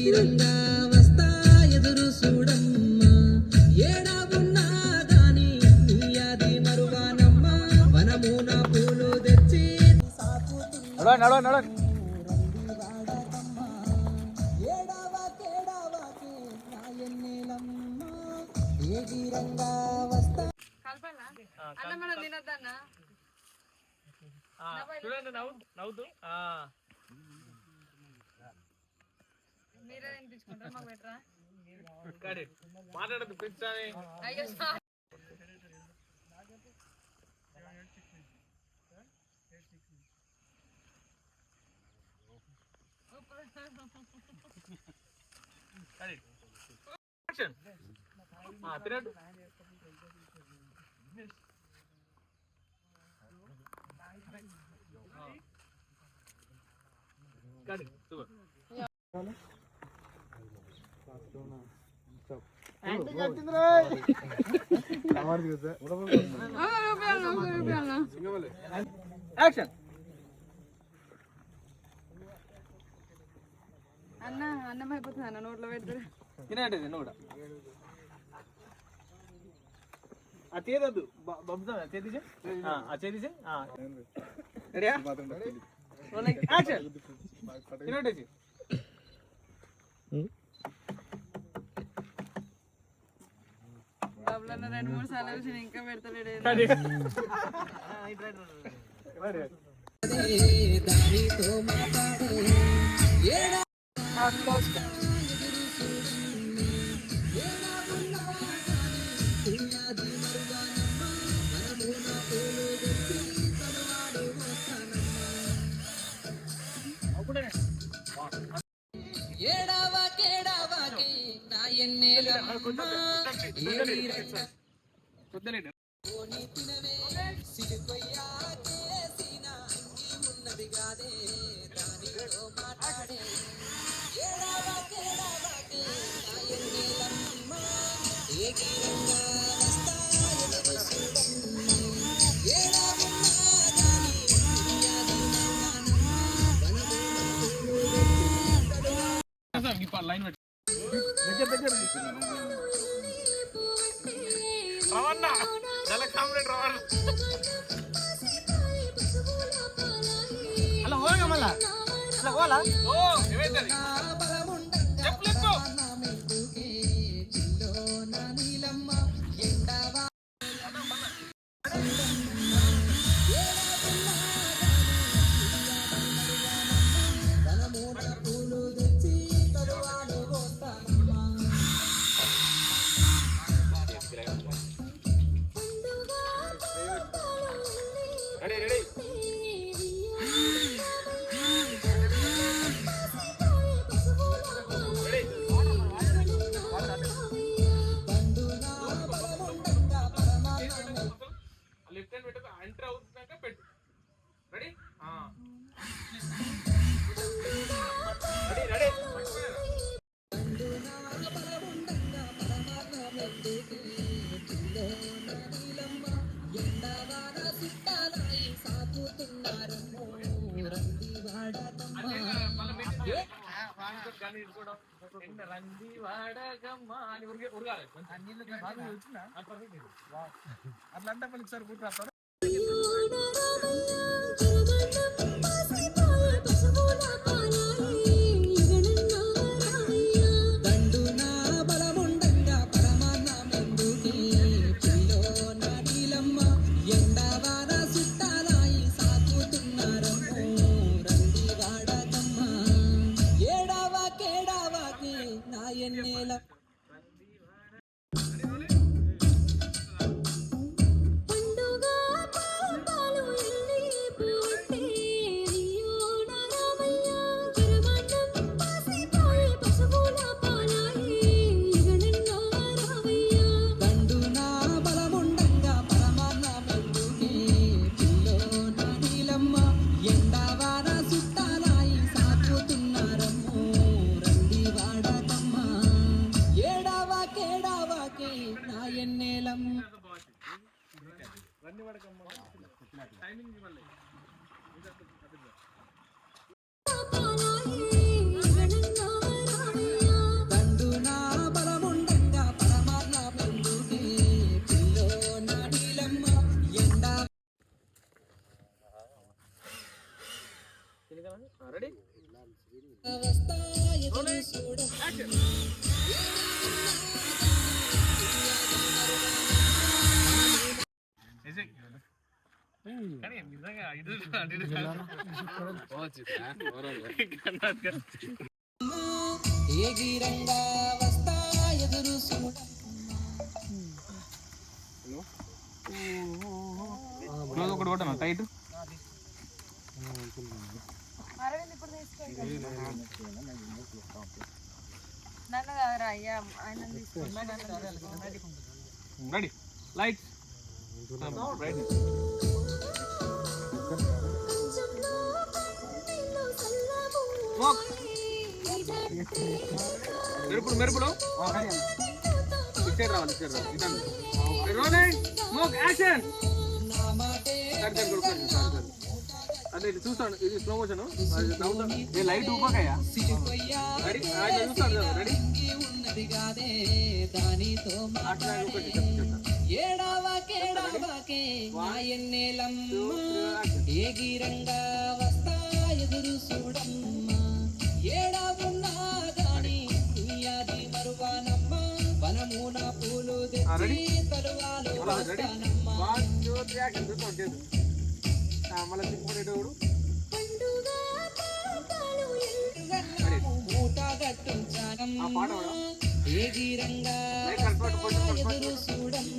ఏగిరంగా వస్తా ఎదురు చూడమ్మ ఏడా ఉన్నా గాని నీ అది మరువానమ్మ వనమున పూలు తెచ్చి ఏగిరంగా వస్తా చూడండి నవ్వుతూ మీరే తీసుకుంటారా మాకు పెట్టరా మాట్లాడద్దు పెంచాలి తినట్టు అన్న అన్నం అయిపోతుంది అన్న నోట్లో పెడతారు తినట్టు నువ్వు కూడా ఆ చేదద్దు బొబ్బుతా చేతిసే ఆ చేతిసే రెడీయా యాక్షన్ తినట్టేసి బాబులన్న 2-3 సార్లు వచ్చి ఇంకా పెడతలేడు దానితో మాట్లాడే ఏడా ఏడావాకేడావాకి నా ఎన్నేలమ్మ ఓని తినవే సిరికొయ్యాకేసిన అంగి ఉన్నది గాదే దానితో మాట్లాడే ఏడావాకేడావాకి నా ఎన్నేలమ్మ ఏగిరంగా వస్తా ఎదురు చూడమ్మ ఏడా ఉన్నా గాని ఫిర్యాదు లైన్ రవణ చాలా కాంప్లీట్ రవణ అలా పోగా మళ్ళా అలా పోలా ఓ ఏమైంది చెప్పలేదు లెఫ్ట్ హ్యాండ్ పెట్టు ఎంటర్ అవుతున్నాక పెట్టు రెడీ రెడీ రంది వాడగమ్మ అని ఉరగాలి అట్లా అంటే మళ్ళీ ఒకసారి కూర్చో టైమింగ్ రెడీ కానీ నిజంగా ఏగిరంగా వస్తా ఎదురు చూడ ఒకటి కొట్టనా టైట్ అరవింద్ ఇప్పుడు తీసుకోండి నన్ను కాదురా అయ్యా ఆయన తీసుకోండి రెడీ లైట్స్ రెడీ మెరుపుడు మెరుపుడు ఇచ్చేది రావాలి రోలింగ్ స్మోక్ యాక్షన్ అదే ఇది చూస్తాను ఇది స్లో మోషన్ ఇది లైట్ ఊపకయ్యా రెడీ చూస్తాను రెడీ అట్లా ఒకటి ఏగిరంగా వస్తా ఎదురు చూడమ్మ ఏడావున్నా గాని నీయాది మరువానమ్మ వనమున పూలు తెచ్చి తలువాలు వస్తానమ్మ మళ్ళీ తిప్పుకునేటోడు మూట గట్టుంచానమ్మ ఏగిరంగా ఎదురు చూడమ్మ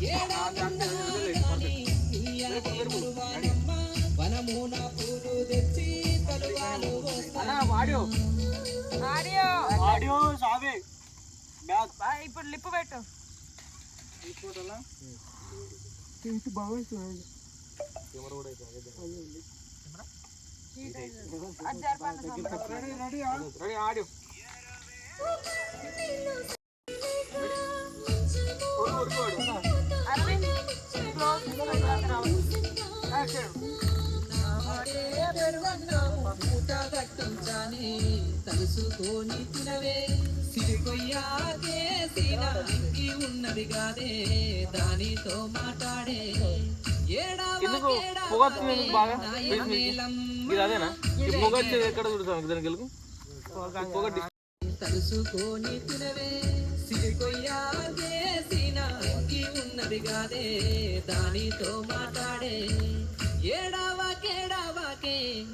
ఏడావున్నా గాని నీయాది మరువానమ్మ వనమున పూలు తెచ్చి తలువాలు ఆడియో ఆడియో ఆడియో సావే ఇప్పుడు లిప్పు పెట్టు అది జరపండి రెడీ ఆడియో అరవింద్ మూట గట్టుంచాని తలుసుకొని తినవే సిరికొయ్యాకే సీనాకి ఉన్నది కాదే దానితో మాట్లాడే తలుసుకొని తినవే సిరికొయ్యాకే సీనాకి ఉన్నది కాదే దానితో మాట్లాడే ఏడావాకే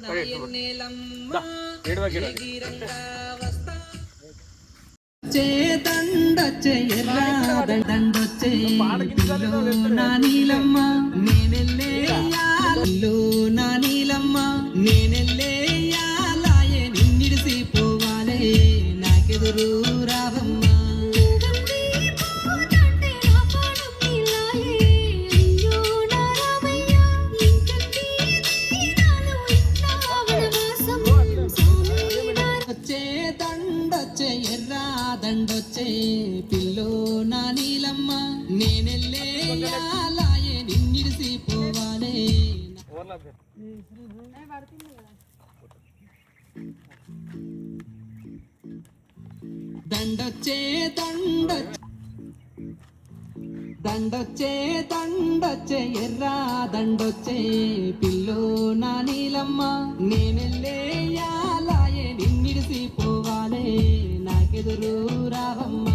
నా ఎన్నెలమ్మ ఏగిరంగా వస్తా దండొచ్చే ఎర్రాదండొచ్చే నా నీలమ్మ నేనెల్లే నా నీలమ్మ నేనెల్లే యాలాయే నిన్నిడిసి పోవాలే నాకెదురు రావమ్మ దండొచ్చే ఎర్రాదండొచ్చే పిల్లో నా నీలమ్మ నేనెల్లే యాలాయే నిన్నిడిసి పోవాలే దండొచ్చే దండొచ్చే ఎర్రాదండొచ్చే పిల్లో నా నీలమ్మ నేనెల్లే యాలాయే నిన్నిడిసి పోవాలే నాకెదురు రావమ్మ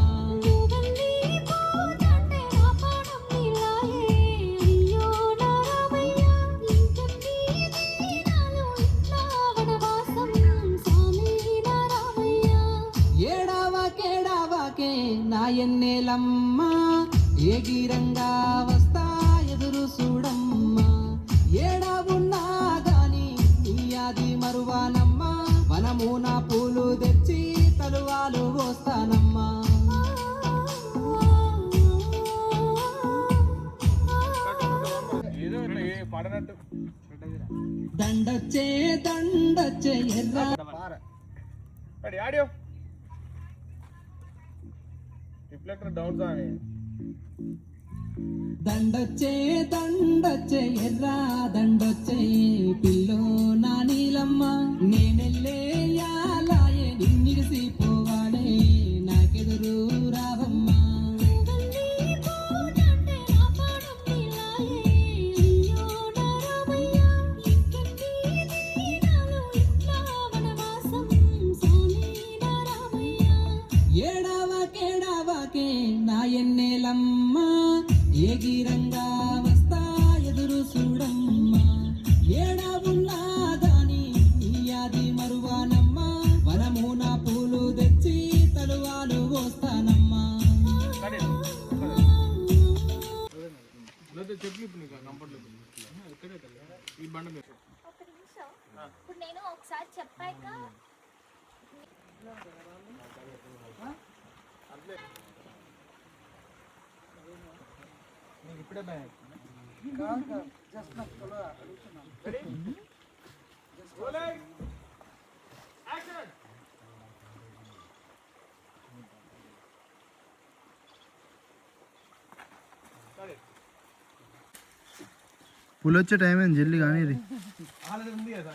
ఏడావాకే నా ఎన్నెలమ్మ ఏగిరంగా వస్తా ఎదురు చూడమ్మ ఏడావున్నా గాని నీయాది మరువానమ్మ వనమున పూలు తెచ్చి తలువాలు పోస్తానమ్మా దండొచ్చే ఎర్ర ఆడియో రిఫ్లెక్టర్ డౌన్ సామి దండొచ్చే ఎర్రాదండొచ్చే పిల్లో నా నీలమ్మ నేనెల్లే యాలాయే నిన్నిడిసి పోవాలే నాకెదురు రావమ్మ అయితే చెప్పు ఇప్పుడు నీకు కంఫర్ట్ లేదు ఇక్కడే ఈ బండ మీద ఒక నిమిషం ఇప్పుడు నేను ఒకసారి చెప్పాక నీకు ఇప్పుడే భయం జస్ట్ నాకు అడుగుతున్నాను. పులి వచ్చే టైం అయింది జల్లి కానీ ఆల్రెడీ ఉంది కదా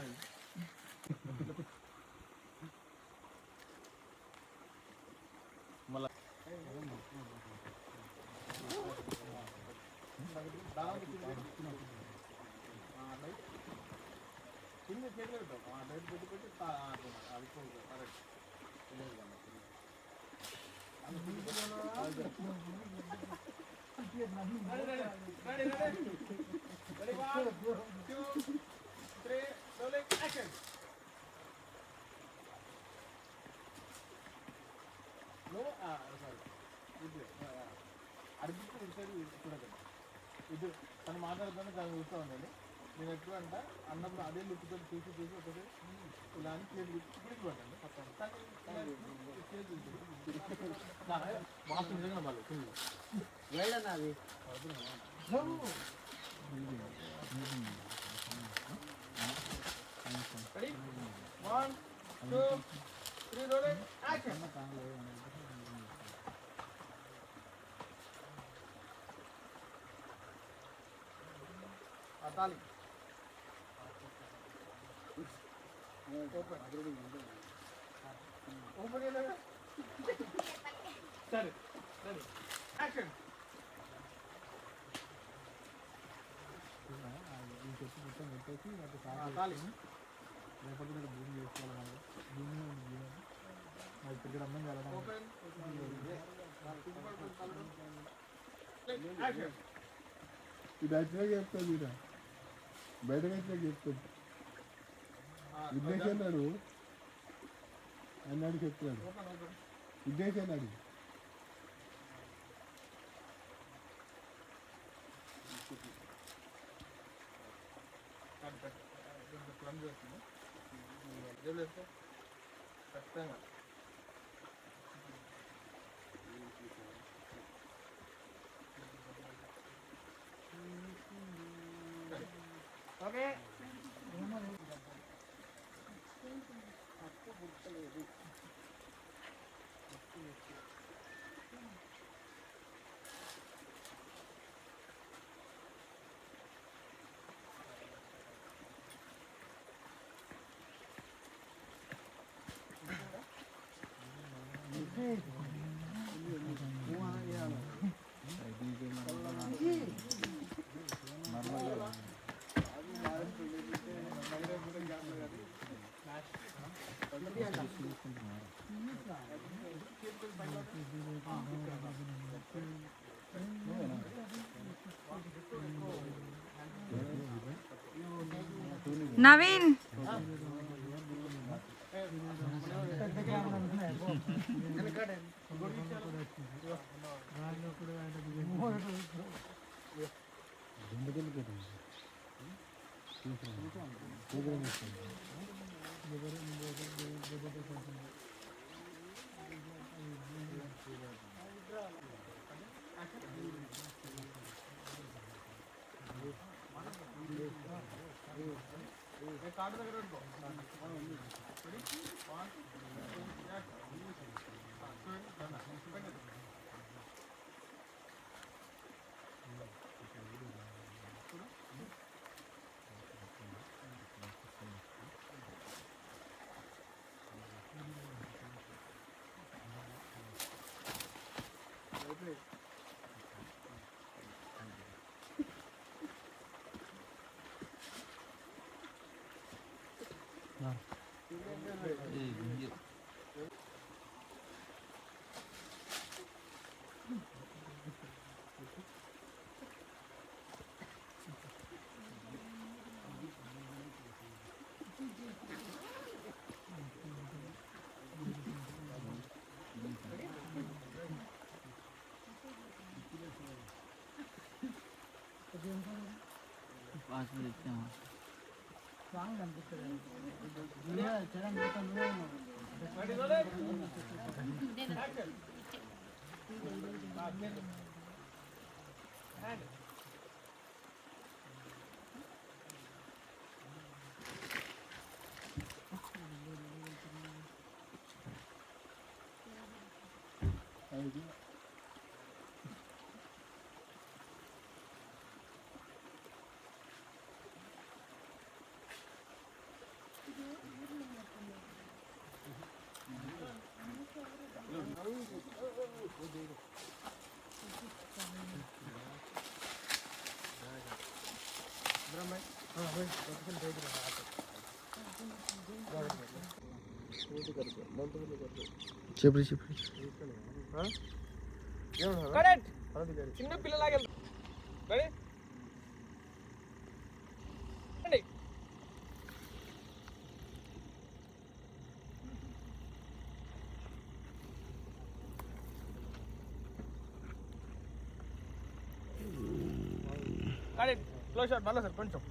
మళ్ళా కింద చేతులు పెట్టావు లైట్ పెట్టి పెట్టి అది కరెక్ట్ ఇది తను మాట్లాడుతాను దాన్ని చూస్తూ ఉండండి నేను ఎప్పుడు అంటే అన్నప్పుడు అదే లుక్తో చూసి చూసి ఒకటి ఇలా అని ప్లేట్ ఇప్పుడు పెట్టండి మాకు నిజంగా వాళ్ళు వెళ్ళనాది రెడీ 1 2 3 రోలింగ్ యాక్షన్ తాలి ఓపెన్ సరే రెడీ యాక్షన్ తాలి రేపటి మీద భూమి చేసుకోవాలి భూమి ఇక్కడికి రమ్మని వెళ్ళడం ఓపెన్ యాక్షన్ ఇది వచ్చినాక చెప్తాను మీరు బయటకు వచ్చినాక చెప్తాను విద్యేష్ అన్నాడు అన్నాడు చెప్తున్నాడు విద్యేష్ అన్నాడు ఖచ్చితంగా ఓకే నవీన్ కార్డు దగ్గర పెట్టుకో సాంగ్ అనిపిస్తుంది నువ్వే చేయడం మొత్తం నువ్వే ఉన్నావు. చెప్పు చెప్పు కరెక్ట్ చిన్న పిల్లలాగా రెడీ రండి కరెక్ట్ క్లోజ్ షాట్ మళ్ళీ సార్ కొంచెం